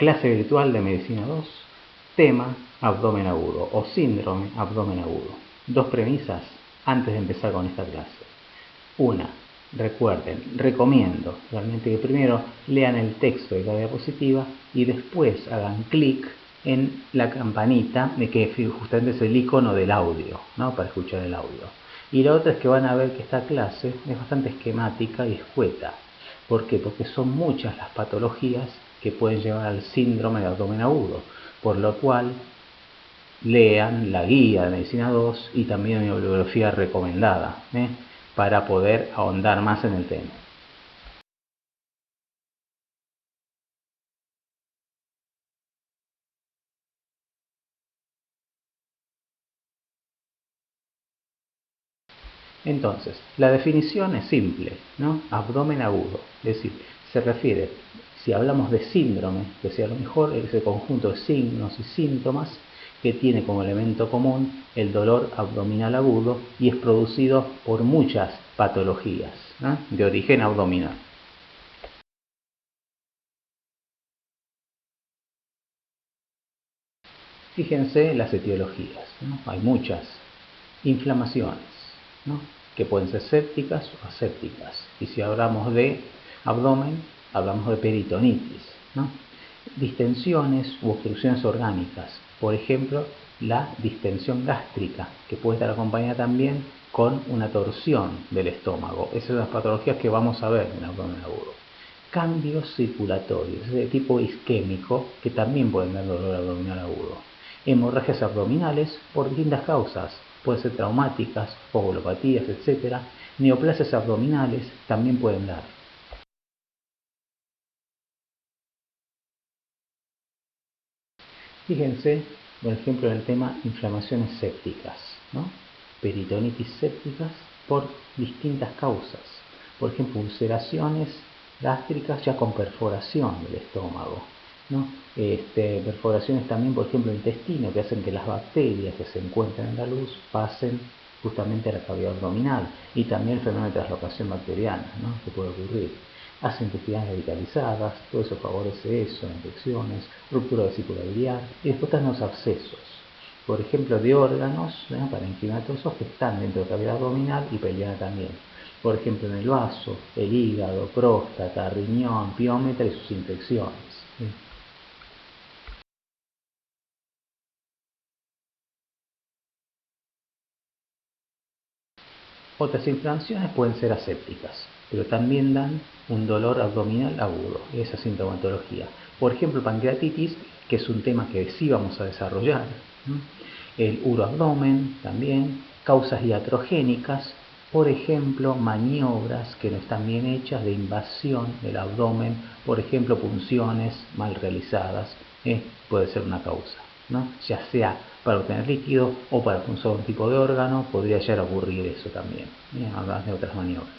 Clase virtual de Medicina 2, tema abdomen agudo o síndrome abdomen agudo. Dos premisas antes de empezar con esta clase. Una, recuerden, recomiendo realmente que primero lean el texto de cada diapositiva y después hagan clic en la campanita, de que justamente es el icono del audio, ¿no? Para escuchar el audio. Y la otra es que van a ver que esta clase es bastante esquemática y escueta. ¿Por qué? Porque son muchas las patologías que pueden llevar al síndrome de abdomen agudo, por lo cual lean la guía de Medicina 2 y también mi bibliografía recomendada, para poder ahondar más en el tema. Entonces, la definición es simple, ¿no? Abdomen agudo, es decir, se refiere, si hablamos de síndrome, que sea a lo mejor ese conjunto de signos y síntomas que tiene como elemento común el dolor abdominal agudo y es producido por muchas patologías, ¿no? De origen abdominal. Fíjense las etiologías, ¿no? Hay muchas inflamaciones, ¿no? Que pueden ser sépticas o asépticas. Y si hablamos de abdomen, hablamos de peritonitis, ¿no? Distensiones u obstrucciones orgánicas, por ejemplo, la distensión gástrica, que puede estar acompañada también con una torsión del estómago. Esas son las patologías que vamos a ver en el abdomen agudo. Cambios circulatorios, de tipo isquémico, que también pueden dar dolor abdominal agudo. Hemorragias abdominales por distintas causas, pueden ser traumáticas, coagulopatías, etc. Neoplasias abdominales también pueden dar. Fíjense, por ejemplo, en el tema inflamaciones sépticas, ¿no? Peritonitis sépticas por distintas causas. Por ejemplo, ulceraciones gástricas ya con perforación del estómago, ¿no? Perforaciones también, por ejemplo, del intestino, que hacen que las bacterias que se encuentran en la luz pasen justamente a la cavidad abdominal, y también el fenómeno de translocación bacteriana, ¿no? Que puede ocurrir. Hacen intestinas radicalizadas, todo eso favorece eso, infecciones, ruptura vesícula biliar, y después están los abscesos, por ejemplo, de órganos, parenquimatosos que están dentro de la cavidad abdominal y peliana también. Por ejemplo, en el vaso, el hígado, próstata, riñón, piómetra y sus infecciones. Otras inflamaciones pueden ser asépticas, pero también dan un dolor abdominal agudo, esa sintomatología. Por ejemplo, pancreatitis, que es un tema que sí vamos a desarrollar. El uroabdomen también, causas iatrogénicas, por ejemplo, maniobras que no están bien hechas de invasión del abdomen, por ejemplo, punciones mal realizadas, puede ser una causa, ¿no? Ya sea para obtener líquido o para punzar un tipo de órgano, podría llegar a ocurrir eso también, además de otras maniobras.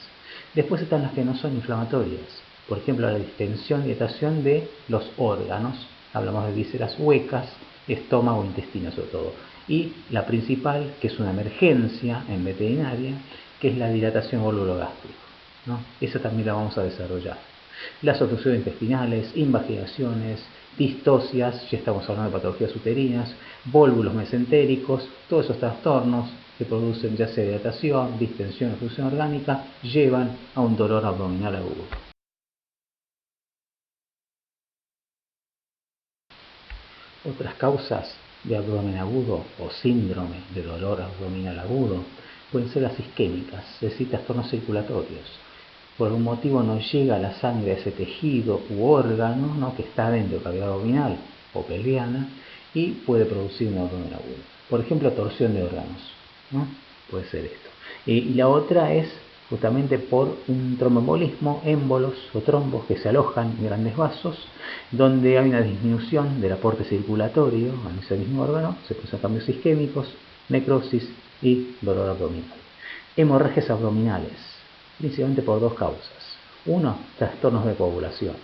Después están las que no son inflamatorias, por ejemplo, la distensión y irritación de los órganos, hablamos de vísceras huecas, estómago, intestino sobre todo. Y la principal, que es una emergencia en veterinaria, que es la dilatación gástrica, ¿no? Esa también la vamos a desarrollar. Las obstrucciones intestinales, invaginaciones, distocias, ya estamos hablando de patologías uterinas, vólvulos mesentéricos, todos esos trastornos que producen ya sea dilatación, distensión o obstrucción orgánica, llevan a un dolor abdominal agudo. Otras causas de abdomen agudo o síndrome de dolor abdominal agudo pueden ser las isquémicas, es decir, trastornos circulatorios. Por algún motivo no llega la sangre a ese tejido u órgano, ¿no? Que está dentro de la cavidad abdominal o pelviana y puede producir un abdomen agudo. Por ejemplo, torsión de órganos, ¿no? Puede ser esto. Y la otra es justamente por un tromboembolismo, émbolos o trombos que se alojan en grandes vasos, donde hay una disminución del aporte circulatorio a ese mismo órgano, se producen cambios isquémicos, necrosis y dolor abdominal. Hemorragias abdominales, principalmente por dos causas. Uno, trastornos de coagulación,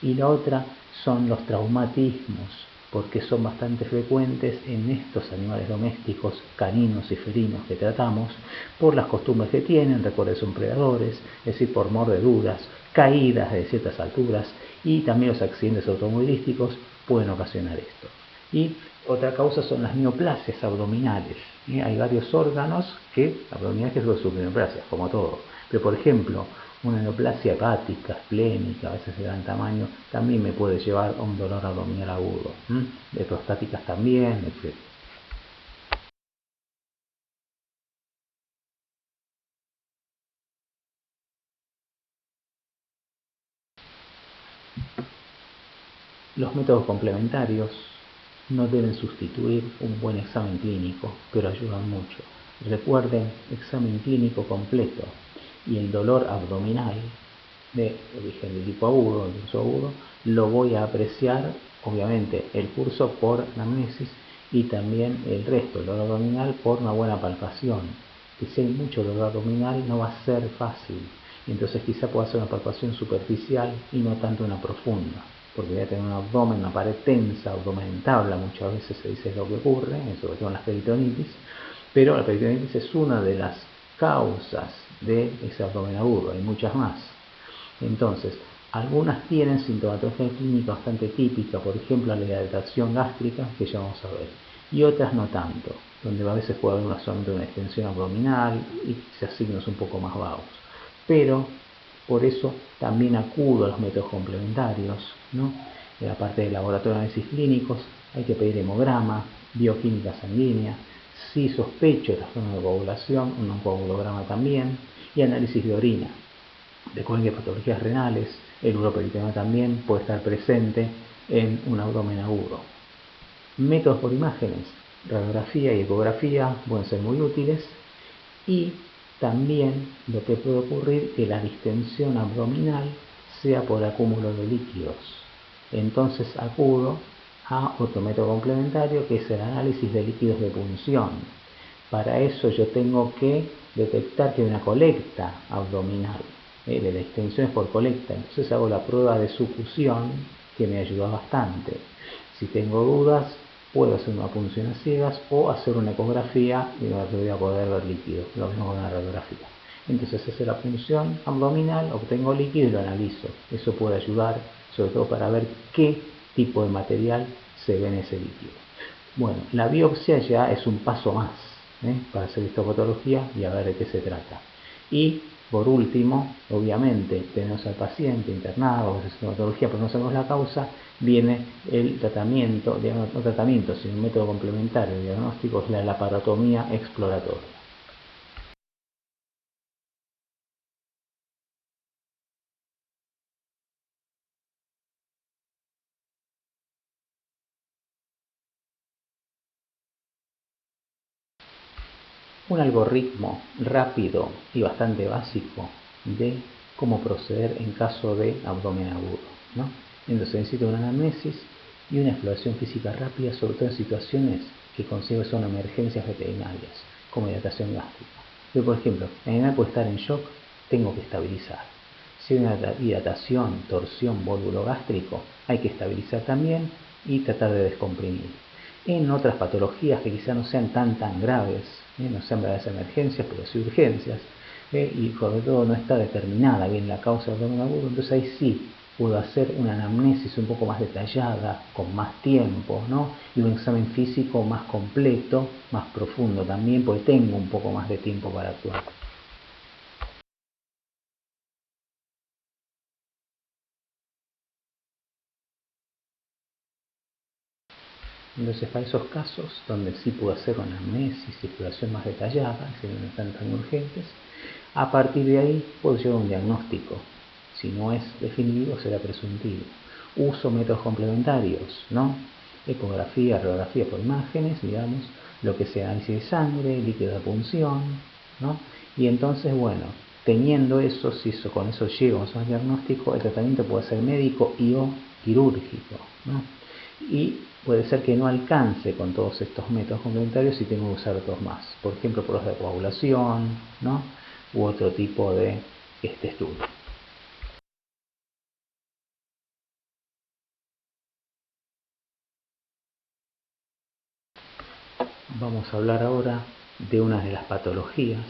y la otra son los traumatismos, porque son bastante frecuentes en estos animales domésticos, caninos y felinos que tratamos, por las costumbres que tienen, recuerden, son predadores, es decir, por mordeduras, caídas de ciertas alturas y también los accidentes automovilísticos pueden ocasionar esto. Y otra causa son las neoplasias abdominales. Hay varios órganos abdominales que sufren neoplasias, como todo. Pero por ejemplo, una neoplasia hepática, esplénica, a veces de gran tamaño, también me puede llevar a un dolor abdominal agudo. De prostáticas también, etc. Los métodos complementarios no deben sustituir un buen examen clínico, pero ayudan mucho. Recuerden, examen clínico completo y el dolor abdominal de origen de tipo agudo, de curso agudo, lo voy a apreciar, obviamente, el curso por anamnesis y también el resto, el dolor abdominal, por una buena palpación. Que si hay mucho dolor abdominal no va a ser fácil, entonces quizá pueda ser una palpación superficial y no tanto una profunda, porque voy a tener un abdomen, una pared tensa, abdomen en tabla, muchas veces se dice lo que ocurre, sobre todo en las peritonitis, pero la peritonitis es una de las causas de ese abdomen agudo, hay muchas más. Entonces, algunas tienen sintomatología clínica bastante típica, por ejemplo la hidratación gástrica, que ya vamos a ver, y otras no tanto, donde a veces puede haber solamente una extensión abdominal y quizás signos un poco más vagos. Pero por eso también acudo a los métodos complementarios, ¿no? En la parte de laboratorio de análisis clínicos hay que pedir hemograma, bioquímica sanguínea, si sospecho trastorno de coagulación, un coagulograma también, y análisis de orina. Recuerden que patologías renales, el uroperitoneal también puede estar presente en un abdomen agudo. Métodos por imágenes, radiografía y ecografía pueden ser muy útiles, y también lo que puede ocurrir es que la distensión abdominal sea por acúmulo de líquidos. Entonces acudo a otro método complementario, que es el análisis de líquidos de punción. Para eso yo tengo que detectar que hay una colecta abdominal. La distensión es por colecta, entonces hago la prueba de succión, que me ayuda bastante. Si tengo dudas, puedo hacer una punción a ciegas o hacer una ecografía y voy a poder ver líquido, lo mismo con una radiografía. Entonces hace la punción abdominal, obtengo líquido y lo analizo. Eso puede ayudar, sobre todo para ver qué tipo de material se ve en ese líquido. Bueno, la biopsia ya es un paso más para hacer histopatología y a ver de qué se trata. Y por último, obviamente, tenemos al paciente internado, con histopatología, pero no sabemos la causa, viene el tratamiento, no tratamiento, sino un método complementario de diagnóstico, es la laparotomía exploratoria. Un algoritmo rápido y bastante básico de cómo proceder en caso de abdomen agudo, ¿no? Entonces necesita una anamnesis y una exploración física rápida, sobre todo en situaciones que considero son emergencias veterinarias, como hidratación gástrica. Yo, por ejemplo, el animal puede estar en shock, tengo que estabilizar. Si hay una hidratación, torsión, vólvulo gástrico, hay que estabilizar también y tratar de descomprimir. En otras patologías que quizás no sean tan graves, no sean verdaderas emergencias, pero sí urgencias, y sobre todo no está determinada bien la causa del abdomen agudo, entonces ahí sí puedo hacer una anamnesis un poco más detallada, con más tiempo, ¿no? Y un examen físico más completo, más profundo también, porque tengo un poco más de tiempo para actuar. Entonces, para esos casos donde sí puedo hacer una anamnesis y exploración más detallada, si no están tan urgentes, a partir de ahí puedo llevar un diagnóstico. Si no es definitivo, será presuntivo. Uso métodos complementarios, ¿no? Ecografía, radiografía por imágenes, digamos, lo que sea análisis de sangre, líquido de punción, ¿no? Y entonces, bueno, teniendo eso, si con eso llego a un diagnóstico, el tratamiento puede ser médico y o quirúrgico, ¿no? Y puede ser que no alcance con todos estos métodos complementarios y tengo que usar otros más, por ejemplo, pruebas de coagulación, ¿no? U otro tipo de estudio. Vamos a hablar ahora de una de las patologías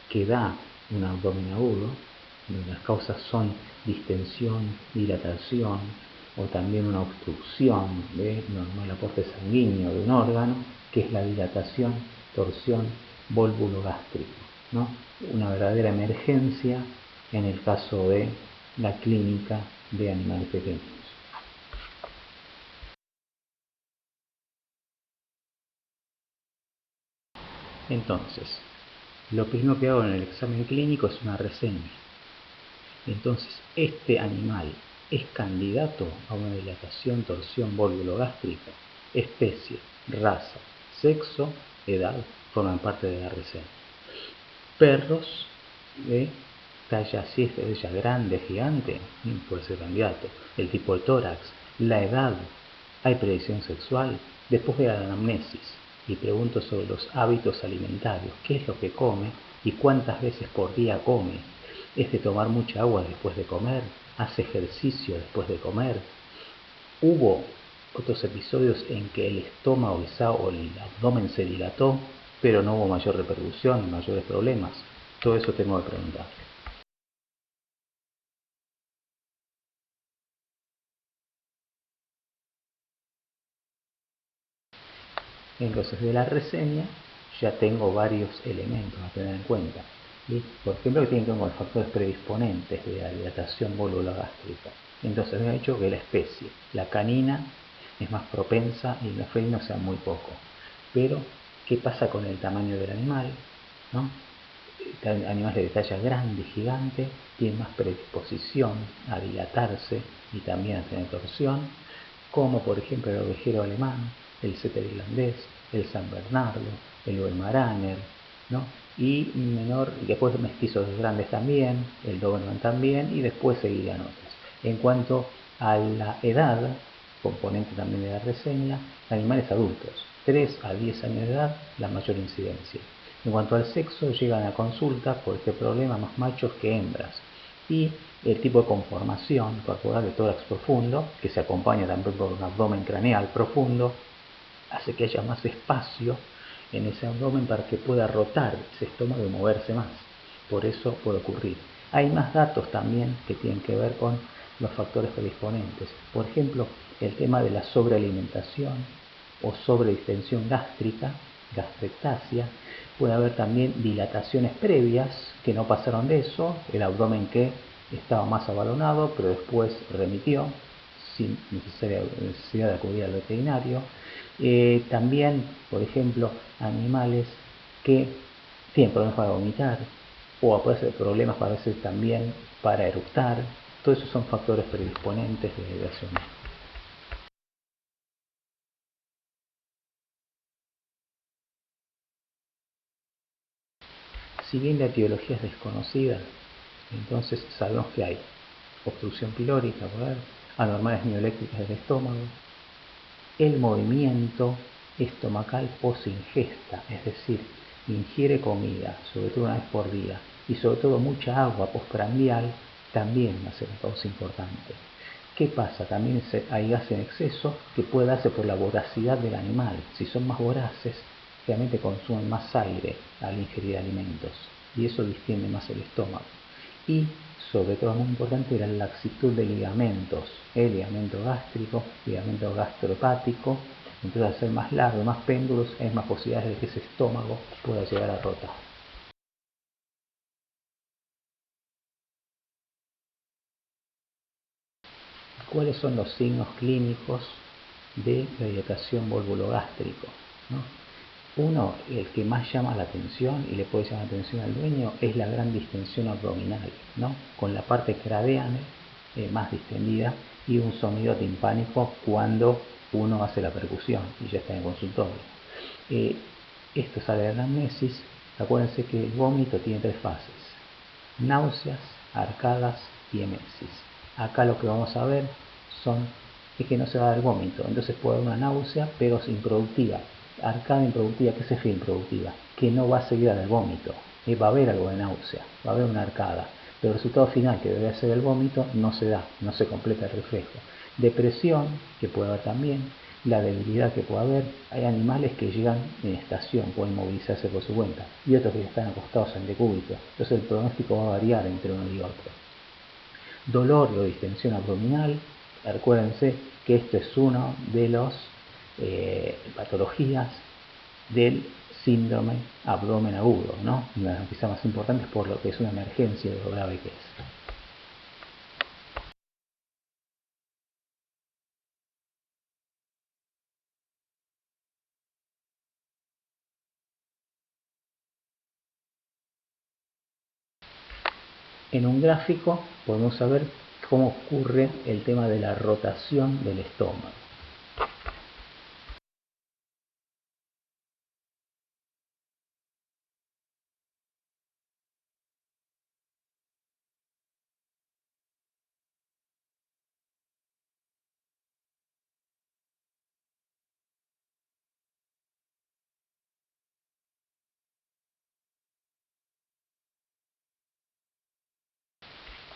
que da un abdomen agudo, donde las causas son distensión, dilatación, o también una obstrucción de normal aporte sanguíneo de un órgano, que es la dilatación, torsión volvulogástrica, ¿no? Una verdadera emergencia en el caso de la clínica de animales pequeños. Entonces, lo primero que hago en el examen clínico es una reseña. Entonces, este animal es candidato a una dilatación, torsión volvulogástrica. Especie, raza, sexo, edad forman parte de la reseña. Perros de talla así, talla grande, gigante, puede ser candidato. El tipo de tórax, la edad, hay predicción sexual. Después de la anamnesis y pregunto sobre los hábitos alimentarios, qué es lo que come y cuántas veces por día come. ¿Es de tomar mucha agua después de comer? ¿Hace ejercicio después de comer? Hubo otros episodios en que el estómago o el abdomen se dilató, pero no hubo mayor repercusión, mayores problemas. Todo eso tengo que preguntar. Entonces, de la reseña ya tengo varios elementos a tener en cuenta. ¿Sí? Por ejemplo, que tienen que ver con los factores predisponentes de la dilatación volvulogástrica. Entonces, me ha dicho que la especie, la canina, es más propensa y los felinos sean muy poco. Pero, ¿qué pasa con el tamaño del animal? ¿No? Animales de talla grande, gigante, tienen más predisposición a dilatarse y también a tener torsión, como por ejemplo el ovejero alemán, el setter irlandés, el San Bernardo, el Weimaraner, ¿no? Y menor, y después mestizos grandes también, el Doberman también, y después seguirían otros. En cuanto a la edad, componente también de la reseña, animales adultos, 3 a 10 años de edad, la mayor incidencia. En cuanto al sexo, llegan a consulta por este problema más machos que hembras. Y el tipo de conformación corporal de tórax profundo, que se acompaña también por un abdomen craneal profundo, hace que haya más espacio en ese abdomen para que pueda rotar ese estómago y moverse más. Por eso puede ocurrir. Hay más datos también que tienen que ver con los factores predisponentes. Por ejemplo, el tema de la sobrealimentación o sobredistensión gástrica, gastrectasia. Puede haber también dilataciones previas que no pasaron de eso, el abdomen que estaba más abalonado pero después remitió sin necesidad de acudir al veterinario. También, por ejemplo, animales que tienen problemas para vomitar o puede ser problemas a veces también para eructar. Todos esos son factores predisponentes de degradación. Si bien la etiología es desconocida, entonces sabemos que hay obstrucción pilórica, anormales mioeléctricas del estómago, el movimiento estomacal post-ingesta, es decir, ingiere comida, sobre todo una vez por día, y sobre todo mucha agua postprandial, también va a ser una causa importante. ¿Qué pasa? También hay gas en exceso que puede darse por la voracidad del animal. Si son más voraces, realmente consumen más aire al ingerir alimentos y eso distiende más el estómago. Y sobre todo muy importante la laxitud de ligamentos, el ligamento gástrico, ligamento gastrohepático. Entonces al ser más largo, más péndulos, hay más posibilidades de que ese estómago pueda llegar a rotar. ¿Cuáles son los signos clínicos de la dilatación volvulogástrico? ¿No? Uno, el que más llama la atención y le puede llamar la atención al dueño, es la gran distensión abdominal, ¿no? Con la parte craneal más distendida y un sonido timpánico cuando uno hace la percusión y ya está en el consultorio. Esto sale de la anamnesis. Acuérdense que el vómito tiene 3 fases: náuseas, arcadas y emesis. Acá lo que vamos a ver es que no se va a dar vómito, entonces puede haber una náusea pero es improductiva. Arcada improductiva, ¿qué se refiere improductiva? Que no va a seguir al vómito, va a haber algo de náusea, va a haber una arcada, pero el resultado final que debe ser el vómito no se da, no se completa el reflejo. Depresión, que puede haber también, la debilidad que puede haber. Hay animales que llegan en estación, pueden movilizarse por su cuenta, y otros que están acostados en decúbito. Entonces el pronóstico va a variar entre uno y otro. Dolor o distensión abdominal, Acuérdense que esto es uno de las patologías del síndrome abdomen agudo, ¿no? Una de las noticias más importantes por lo que es una emergencia de lo grave que es. En un gráfico podemos saber cómo ocurre el tema de la rotación del estómago.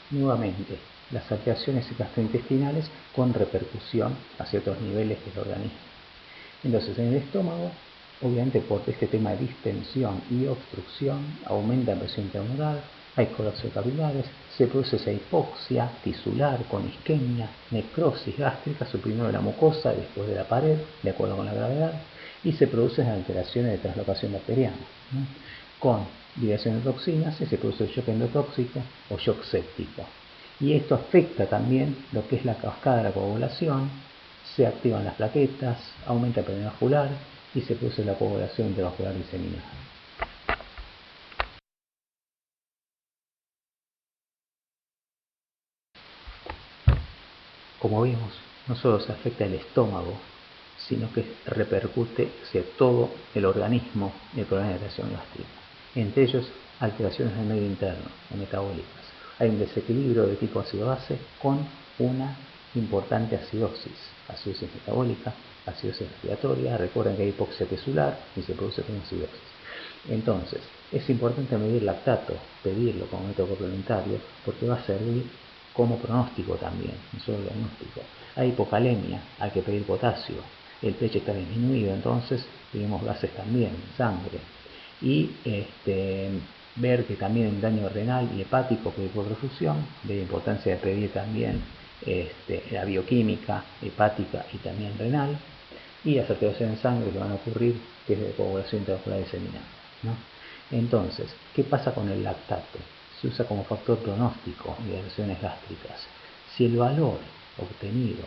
Nuevamente, las alteraciones gastrointestinales con repercusión hacia otros niveles del organismo. Entonces, en el estómago, obviamente por este tema de distensión y obstrucción, aumenta la presión intramural, hay colapso de capilares, se produce esa hipoxia tisular con isquemia, necrosis gástrica, suprimiendo la mucosa después de la pared, de acuerdo con la gravedad, y se producen alteraciones de translocación bacteriana, ¿no? Con liberación de toxinas y se produce el shock endotóxico o shock séptico. Y esto afecta también lo que es la cascada de la coagulación, se activan las plaquetas, aumenta el presión vascular y se produce la coagulación intravascular diseminada. Como vimos, no solo se afecta el estómago, sino que repercute hacia todo el organismo y el problema de alteración gástrica. Entre ellos, alteraciones del medio interno o metabólicas. Hay un desequilibrio de tipo ácido-base con una importante acidosis metabólica, acidosis respiratoria. Recuerden que hay hipoxia tisular y se produce con acidosis. Entonces, es importante medir lactato, pedirlo como método complementario, porque va a servir como pronóstico también, no solo diagnóstico. Hay hipocalemia, hay que pedir potasio, el pH está disminuido, entonces tenemos gases también en sangre. Y ver que también hay daño renal y hepático por hipoperfusión, de la importancia de pedir también la bioquímica hepática y también renal, y las alteraciones en sangre que van a ocurrir, que es de coagulación intravascular diseminada, ¿no? Entonces, ¿qué pasa con el lactato? Se usa como factor pronóstico de lesiones gástricas. Si el valor obtenido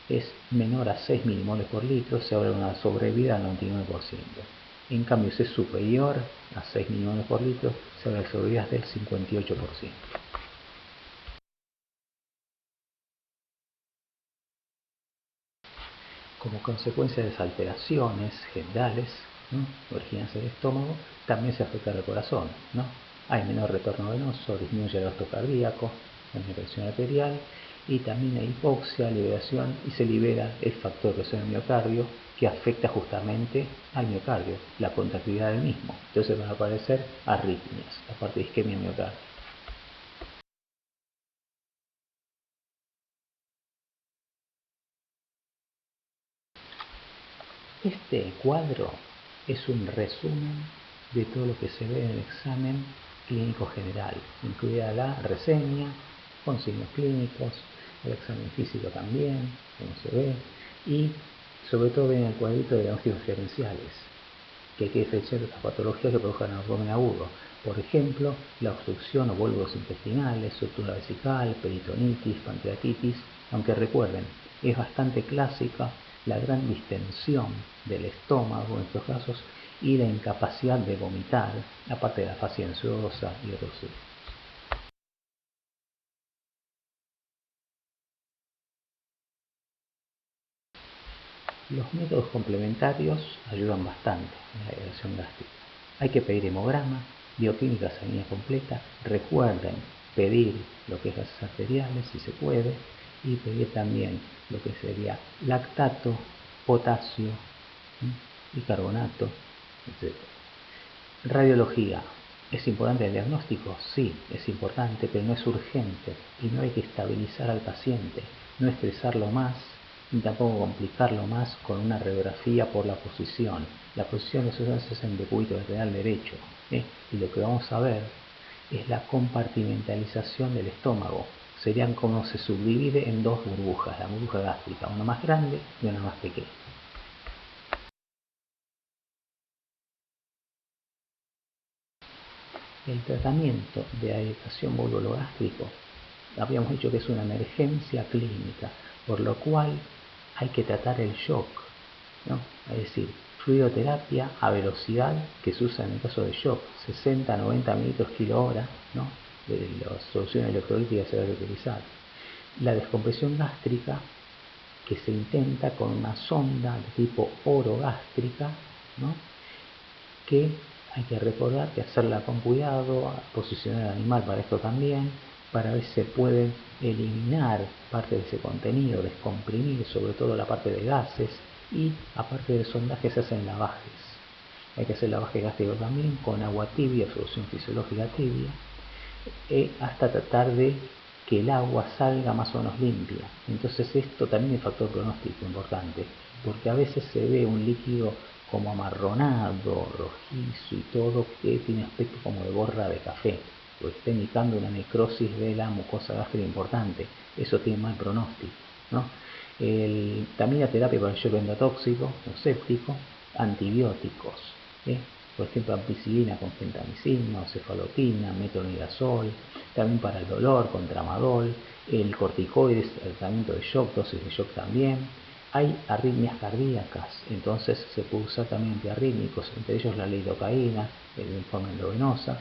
es menor a 6 milimoles por litro, se habla de una sobrevida del 99%. En cambio, si es superior a 6 milimoles por litro, se habla de sobrevidas del 58%. Como consecuencia de esas alteraciones generales, ¿no?, originadas en el estómago, también se afecta al corazón, ¿no? Hay menor retorno venoso, disminuye el gasto cardíaco, la presión arterial, y también hay hipoxia, liberación, y se libera el factor de presión del miocardio, que afecta justamente al miocardio, la contractilidad del mismo. Entonces van a aparecer arritmias, la parte de isquemia miocardio. Este cuadro es un resumen de todo lo que se ve en el examen clínico general, incluida la reseña con signos clínicos, el examen físico también, como se ve, y sobre todo ven el cuadrito de diagnósticos diferenciales, que hay que diferenciar las patologías que produzcan abdomen agudo. Por ejemplo, la obstrucción o volvos intestinales, sutura vesical, peritonitis, pancreatitis, aunque recuerden, es bastante clásica la gran distensión del estómago en estos casos y la incapacidad de vomitar, aparte de la fascia ansiosa y otros signos. Los métodos complementarios ayudan bastante en la irrigación gástrica. Hay que pedir hemograma, bioquímica sanguínea completa. Recuerden pedir lo que es gases arteriales, si se puede, y pedir también lo que sería lactato, potasio, bicarbonato, etc. Radiología. ¿Es importante el diagnóstico? Sí, es importante, pero no es urgente y no hay que estabilizar al paciente, no estresarlo más ni tampoco complicarlo más con una radiografía por la posición. La posición eso se hace en decúbito lateral derecho, y lo que vamos a ver es la compartimentalización del estómago. Serían como se subdivide en dos burbujas, la burbuja gástrica, una más grande y una más pequeña. El tratamiento de agitación gástrico, habíamos dicho que es una emergencia clínica, por lo cual hay que tratar el shock, ¿no? Es decir, fluidoterapia a velocidad que se usa en el caso de shock, 60-90 mililitros kilo hora, ¿no? De la solución electrolítica se debe utilizar. La descompresión gástrica, que se intenta con una sonda de tipo orogástrica, ¿no? Que hay que recordar que hacerla con cuidado, posicionar al animal para esto también, para ver si se puede eliminar parte de ese contenido, descomprimir sobre todo la parte de gases, y aparte del sondaje se hacen lavajes. Hay que hacer lavaje gástrico también con agua tibia, solución fisiológica tibia, hasta tratar de que el agua salga más o menos limpia. Entonces esto también es factor pronóstico importante, porque a veces se ve un líquido como amarronado, rojizo y todo, que tiene aspecto como de borra de café, pues está indicando una necrosis de la mucosa gástrica importante. Eso tiene mal pronóstico, ¿no? También la terapia para el shock endotóxico o séptico, antibióticos, por ejemplo ampicilina con gentamicina o cefalotina, metronidazol, también para el dolor con tramadol, el corticoides, el tratamiento de shock, dosis de shock también. Hay arritmias cardíacas, entonces se puede usar también antiarrítmicos, entre ellos la lidocaína, en forma endovenosa.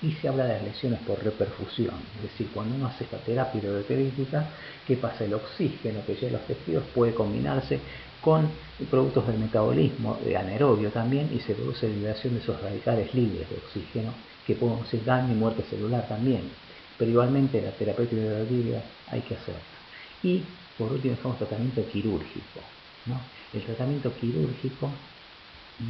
Y se habla de las lesiones por reperfusión, es decir, cuando uno hace esta terapia hidroterapéutica, ¿qué pasa? El oxígeno que llega a los tejidos puede combinarse con productos del metabolismo, de anaerobio también, y se produce liberación de esos radicales libres de oxígeno, que pueden producir daño y muerte celular también. Pero igualmente la terapia hidroterapéutica hay que hacerla. Y por último estamos tratamiento quirúrgico, ¿no? El tratamiento quirúrgico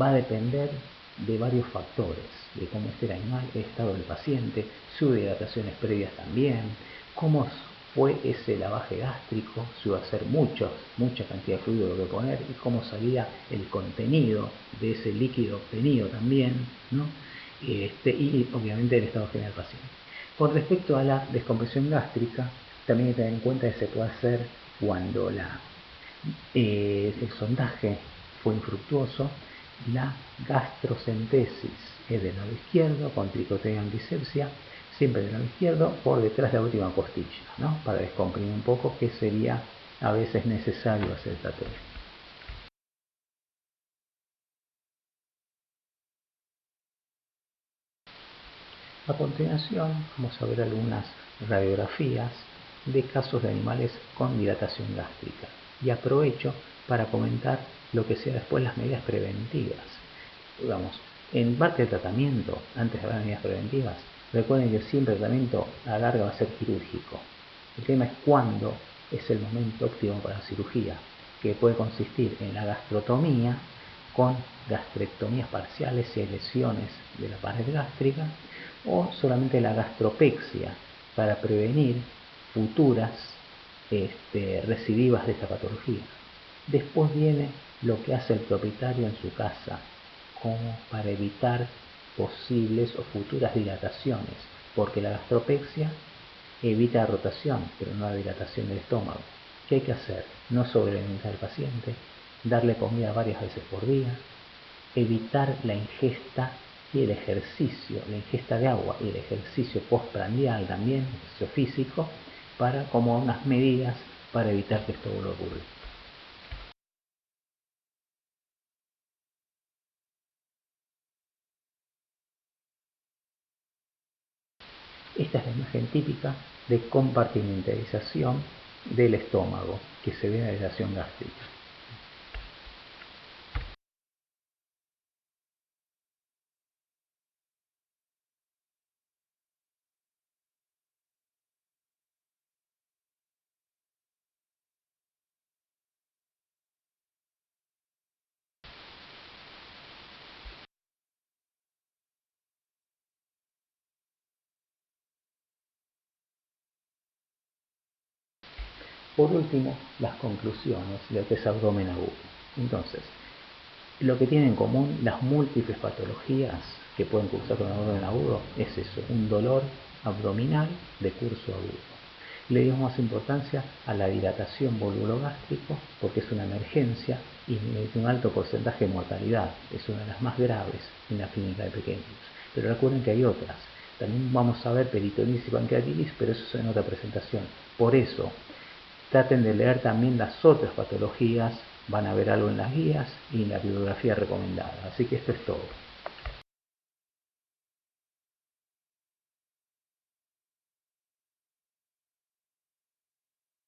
va a depender de varios factores, de cómo esté el animal, el estado del paciente, sus hidrataciones previas también, cómo fue ese lavaje gástrico, si va a ser mucha cantidad de fluido lo que poner, y cómo salía el contenido de ese líquido obtenido también, ¿no? Y obviamente el estado general del paciente. Con respecto a la descompresión gástrica, también hay que tener en cuenta que se puede hacer cuando el sondaje fue infructuoso, la gastrocentesis es del lado izquierdo, con tricotomía antisepsia, siempre del lado izquierdo, por detrás de la última costilla, ¿no? Para descomprimir un poco, que sería a veces necesario hacer esta técnica. A continuación vamos a ver algunas radiografías de casos de animales con dilatación gástrica, y aprovecho para comentar lo que sea después las medidas preventivas. Digamos, en parte del tratamiento, antes de hablar de medidas preventivas, recuerden que siempre el tratamiento a la larga va a ser quirúrgico. El tema es cuándo es el momento óptimo para la cirugía, que puede consistir en la gastrotomía, con gastrectomías parciales si hay lesiones de la pared gástrica, o solamente la gastropexia para prevenir futuras recidivas de esta patología. Después viene lo que hace el propietario en su casa, como para evitar posibles o futuras dilataciones, porque la gastropexia evita rotación, pero no la dilatación del estómago. ¿Qué hay que hacer? No sobrealimentar al paciente, darle comida varias veces por día, evitar la ingesta y el ejercicio, la ingesta de agua y el ejercicio postprandial también, ejercicio físico, como unas medidas para evitar que esto vuelva a ocurrir. Esta es la imagen típica de compartimentalización del estómago que se ve en la dilatación gástrica. Por último, las conclusiones de lo que es abdomen agudo. Entonces, lo que tienen en común las múltiples patologías que pueden cursar con abdomen agudo es eso, un dolor abdominal de curso agudo. Le dimos más importancia a la dilatación gástrico porque es una emergencia y tiene un alto porcentaje de mortalidad. Es una de las más graves en la clínica de pequeños. Pero recuerden que hay otras. También vamos a ver peritonitis y pancreatitis, pero eso es en otra presentación. Por eso, traten de leer también las otras patologías, van a ver algo en las guías y en la bibliografía recomendada. Así que esto es todo.